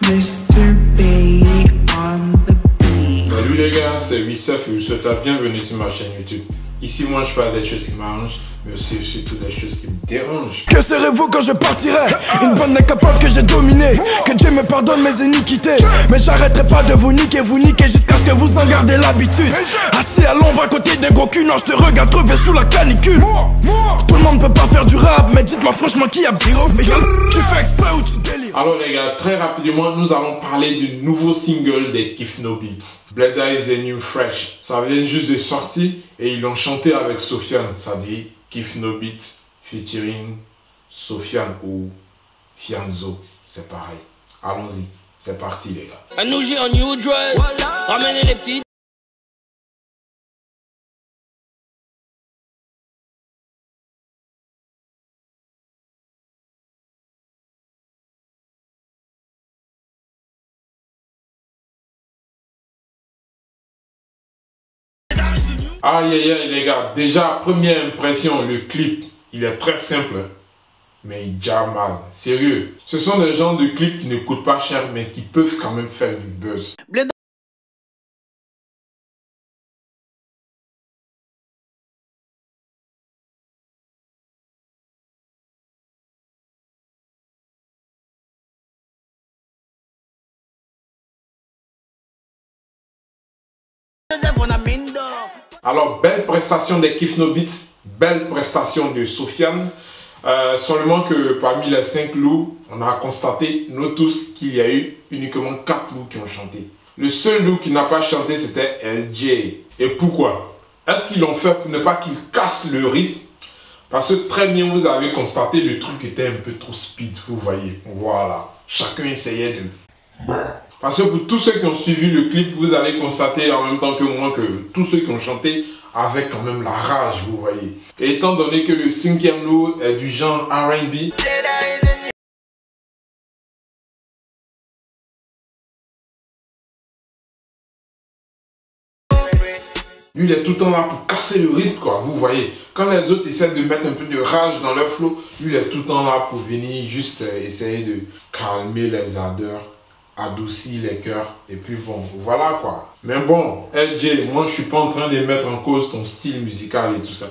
Mr. B on the beat. Salut les gars, c'est Wissef et je vous souhaite la bienvenue sur ma chaîne YouTube. Ici, moi, je parle des choses qui m'arrangent, mais aussi surtout des choses qui me dérangent. Que serez-vous quand je partirai? Une bonne incapable que j'ai dominée. Que Dieu me pardonne mes iniquités. Mais j'arrêterai pas de vous niquer jusqu'à ce que vous en gardez l'habitude. Assis à l'ombre à côté des gros culs, non, je te regarde crever sous la canicule. Tout le monde peut pas faire du rap, mais dites-moi franchement qui a dit mais tu fais exprès ou tu délires? Alors les gars, très rapidement, nous allons parler du nouveau single des Kif No Beats. Blood Eyes and New Fresh. Ça vient juste de sortir et ils l'ont chanté avec Sofiane. Ça dit Kif No Beats featuring Sofiane ou Fianzo. C'est pareil. Allons-y. C'est parti les gars. Un nouveau en new dress, ramenez les petits. Aïe aïe aïe les gars, déjà première impression, le clip, il est très simple, mais il jamme mal, sérieux. Ce sont des genres de clips qui ne coûtent pas cher, mais qui peuvent quand même faire du buzz. Alors, belle prestation des Kif No Beats, belle prestation de Sofiane. Seulement que parmi les 5 loups, on a constaté, nous tous, qu'il y a eu uniquement 4 loups qui ont chanté. Le seul loup qui n'a pas chanté, c'était LJ. Et pourquoi? Est-ce qu'ils l'ont fait pour ne pas qu'il casse le rythme? Parce que très bien, vous avez constaté, le truc était un peu trop speed, vous voyez. Voilà, chacun essayait de... Parce que pour tous ceux qui ont suivi le clip, vous allez constater en même temps que moi que tous ceux qui ont chanté avaient quand même la rage, vous voyez. Et étant donné que le 5e loup est du genre R&B, lui, il est tout le temps là pour casser le rythme, quoi, vous voyez. Quand les autres essaient de mettre un peu de rage dans leur flow, lui, il est tout le temps là pour venir juste essayer de calmer les ardeurs, adoucir les cœurs, et puis bon, voilà quoi. Mais bon, LJ, moi je suis pas en train de mettre en cause ton style musical et tout ça.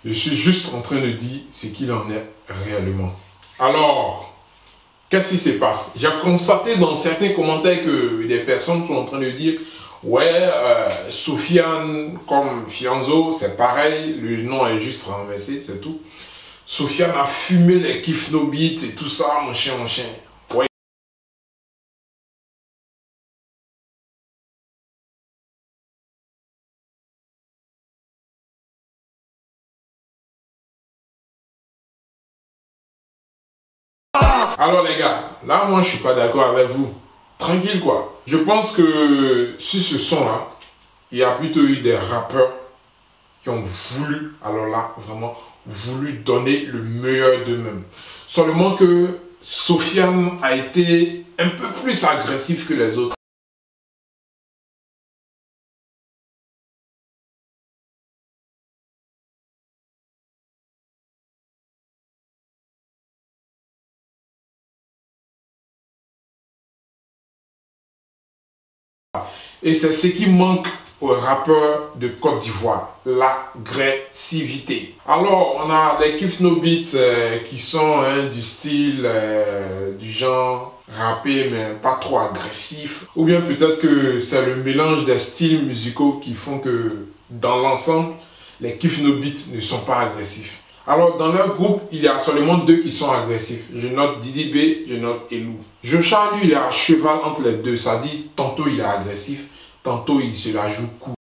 Je suis juste en train de dire ce qu'il en est réellement. Alors, qu'est-ce qui se passe? J'ai constaté dans certains commentaires que des personnes sont en train de dire ouais, Sofiane comme Fianzo, c'est pareil, le nom est juste renversé, c'est tout. Sofiane a fumé les Kif No Beats et tout ça, mon chien, mon chien. Ouais. Alors les gars, là moi je suis pas d'accord avec vous. Tranquille quoi. Je pense que sur ce son là, il y a plutôt eu des rappeurs qui ont voulu, alors là vraiment voulu donner le meilleur d'eux-mêmes. Seulement que Sofiane a été un peu plus agressif que les autres. Et c'est ce qui manque aux rappeurs de Côte d'Ivoire, l'agressivité. Alors, on a les Kif No Beats qui sont du style, du genre rappé, mais pas trop agressif. Ou bien peut-être que c'est le mélange des styles musicaux qui font que, dans l'ensemble, les Kif No Beats ne sont pas agressifs. Alors, dans leur groupe, il y a seulement 2 qui sont agressifs. Je note Didi B, je note Elou. Jocha, lui, il est à cheval entre les deux. Ça dit, tantôt il est agressif, tantôt il se la joue cool.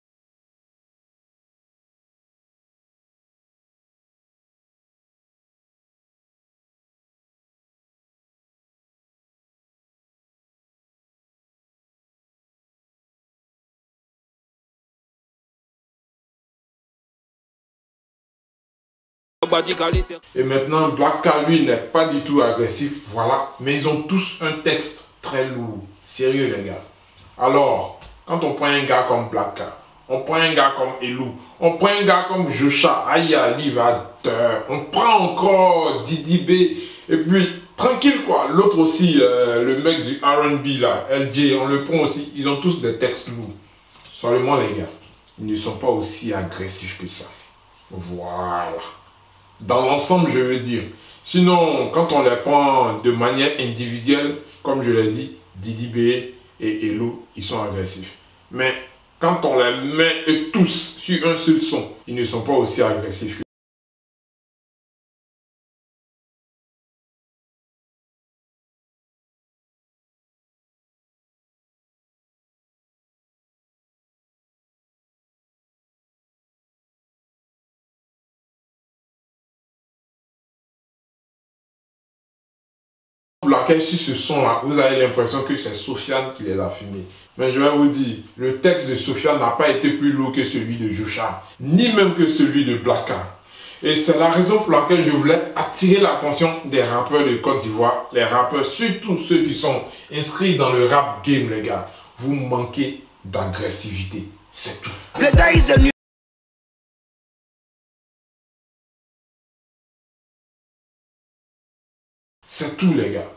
Et maintenant, Black Car, lui, n'est pas du tout agressif, voilà. Mais ils ont tous un texte très lourd. Sérieux, les gars. Alors, quand on prend un gars comme Black Car, on prend un gars comme Elou, on prend un gars comme Jocha, aïe, lui va on prend encore Didi B, et puis tranquille quoi. L'autre aussi, le mec du R&B là, LJ, on le prend aussi. Ils ont tous des textes lourds. Seulement les gars, ils ne sont pas aussi agressifs que ça. Voilà. Dans l'ensemble, je veux dire. Sinon, quand on les prend de manière individuelle, comme je l'ai dit, Didi B et Hello, ils sont agressifs. Mais quand on les met tous sur un seul son, ils ne sont pas aussi agressifs. Pour laquelle sur ce son là, vous avez l'impression que c'est Sofiane qui les a filmés. Mais je vais vous dire, le texte de Sofiane n'a pas été plus lourd que celui de Joshua, ni même que celui de Blacka. Et c'est la raison pour laquelle je voulais attirer l'attention des rappeurs de Côte d'Ivoire, les rappeurs, surtout ceux qui sont inscrits dans le rap game les gars. Vous manquez d'agressivité, c'est tout. C'est tout les gars.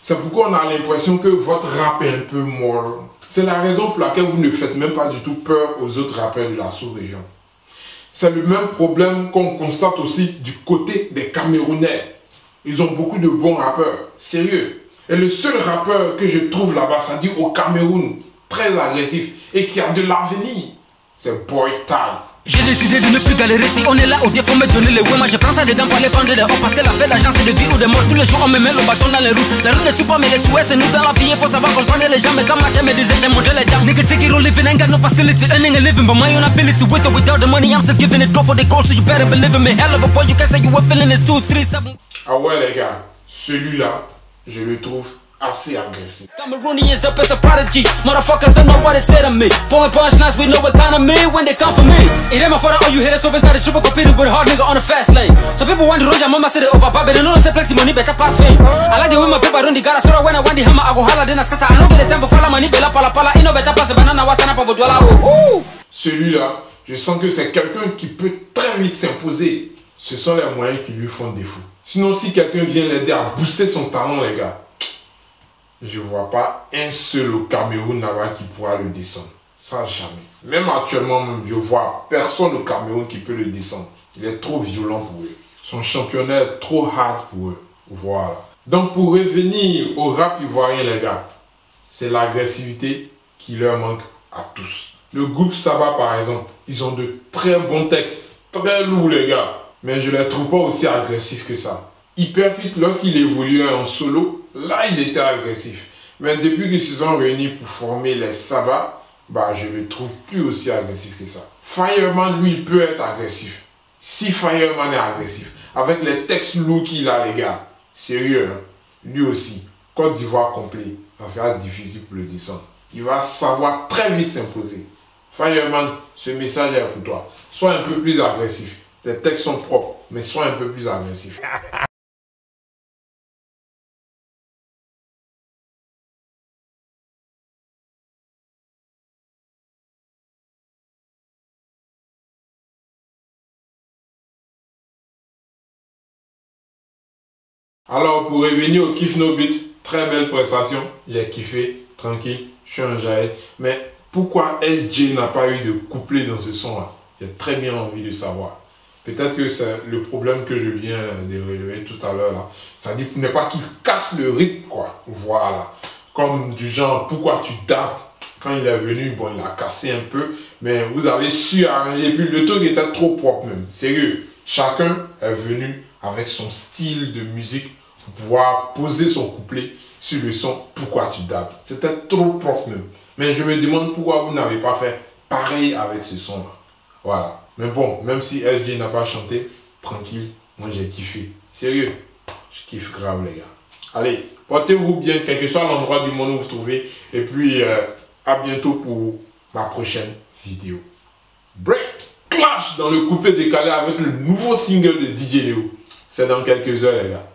C'est pourquoi on a l'impression que votre rap est un peu mort. C'est la raison pour laquelle vous ne faites même pas du tout peur aux autres rappeurs de la sous-région. C'est le même problème qu'on constate aussi du côté des Camerounais. Ils ont beaucoup de bons rappeurs, sérieux. Et le seul rappeur que je trouve là-bas, ça dit au Cameroun, très agressif et qui a de l'avenir, c'est Boy Tag. J'ai décidé de ne plus galérer si on est là au défaut me donner les ouais. Moi je prends ça dedans pour les vendre dehors parce que la fête d'argent c'est de vie ou de mort. Tous les jours on me met le bâton dans les roues. La roue ne tue pas mais les tuer c'est nous dans la vie. Il faut savoir comprendre les gens mais quand matin me disait j'ai mangé les dents. Nigga take it or living ain't got no facility. Earning a living but my own ability. With or without the money I'm still giving it. Go for the goal so you better believe in me. Hell of a boy you can say you were feeling this 2, 3, 7. Ah ouais les gars, celui-là je le trouve assez agressif. Cameroonians up as a prodigy. Motherfuckers don't know what they say to me. Pouring punchlines with no economy when they come for me. It ain't my fault all you hear so it's not a triple competing with a hard nigga on the fast lane. So people wonder who your mama said it over Bobby. They know they say plenty money better pass fame. I like the way my people run the gara. So when I want the hammer I go holla then I scatter. I don't get the time for follow money bella pala pala. Ain't no better pass banana was stand up over Douala. Celui-là, je sens que c'est quelqu'un qui peut très vite s'imposer. Ce sont les moyens qui lui font défaut. Sinon si quelqu'un vient l'aider à booster son talent les gars, je ne vois pas un seul au Cameroun là-bas qui pourra le descendre. Ça, jamais. Même actuellement, je vois personne au Cameroun qui peut le descendre. Il est trop violent pour eux. Son championnat est trop hard pour eux. Voilà. Donc, pour revenir au rap ivoirien, les gars, c'est l'agressivité qui leur manque à tous. Le groupe Saba, par exemple, ils ont de très bons textes. Très lourds, les gars. Mais je ne les trouve pas aussi agressifs que ça. Hypercute, lorsqu'il évoluait en solo, là il était agressif. Mais depuis qu'ils se sont réunis pour former les Saba, bah je le trouve plus aussi agressif que ça. Fireman, lui, il peut être agressif. Si Fireman est agressif, avec les textes lourds qu'il a, les gars, sérieux, hein, lui aussi, Côte d'Ivoire complet, ça sera difficile pour le descendre. Il va savoir très vite s'imposer. Fireman, ce message est pour toi. Sois un peu plus agressif. Tes textes sont propres, mais sois un peu plus agressif. Alors pour revenir au Kiff No Beat, très belle prestation, j'ai kiffé, tranquille, je suis un jaï. Mais pourquoi LJ n'a pas eu de couplet dans ce son là? J'ai très bien envie de savoir. Peut-être que c'est le problème que je viens de relever tout à l'heure là. Ça dit pour ne pas qu'il casse le rythme quoi, voilà. Comme du genre pourquoi tu tapes. Quand il est venu, bon il a cassé un peu, mais vous avez su arranger, puis le truc était trop propre même, sérieux. Chacun est venu avec son style de musique pour pouvoir poser son couplet sur le son pourquoi tu dabs. C'était trop propre même. Mais je me demande pourquoi vous n'avez pas fait pareil avec ce son là. Voilà. Mais bon, même si LJ n'a pas chanté, tranquille, moi j'ai kiffé. Sérieux, je kiffe grave les gars. Allez, portez-vous bien, quel que soit l'endroit du monde où vous vous trouvez. Et puis, à bientôt pour ma prochaine vidéo. Break Clash dans le coupé décalé avec le nouveau single de DJ Léo. C'est dans quelques heures les gars.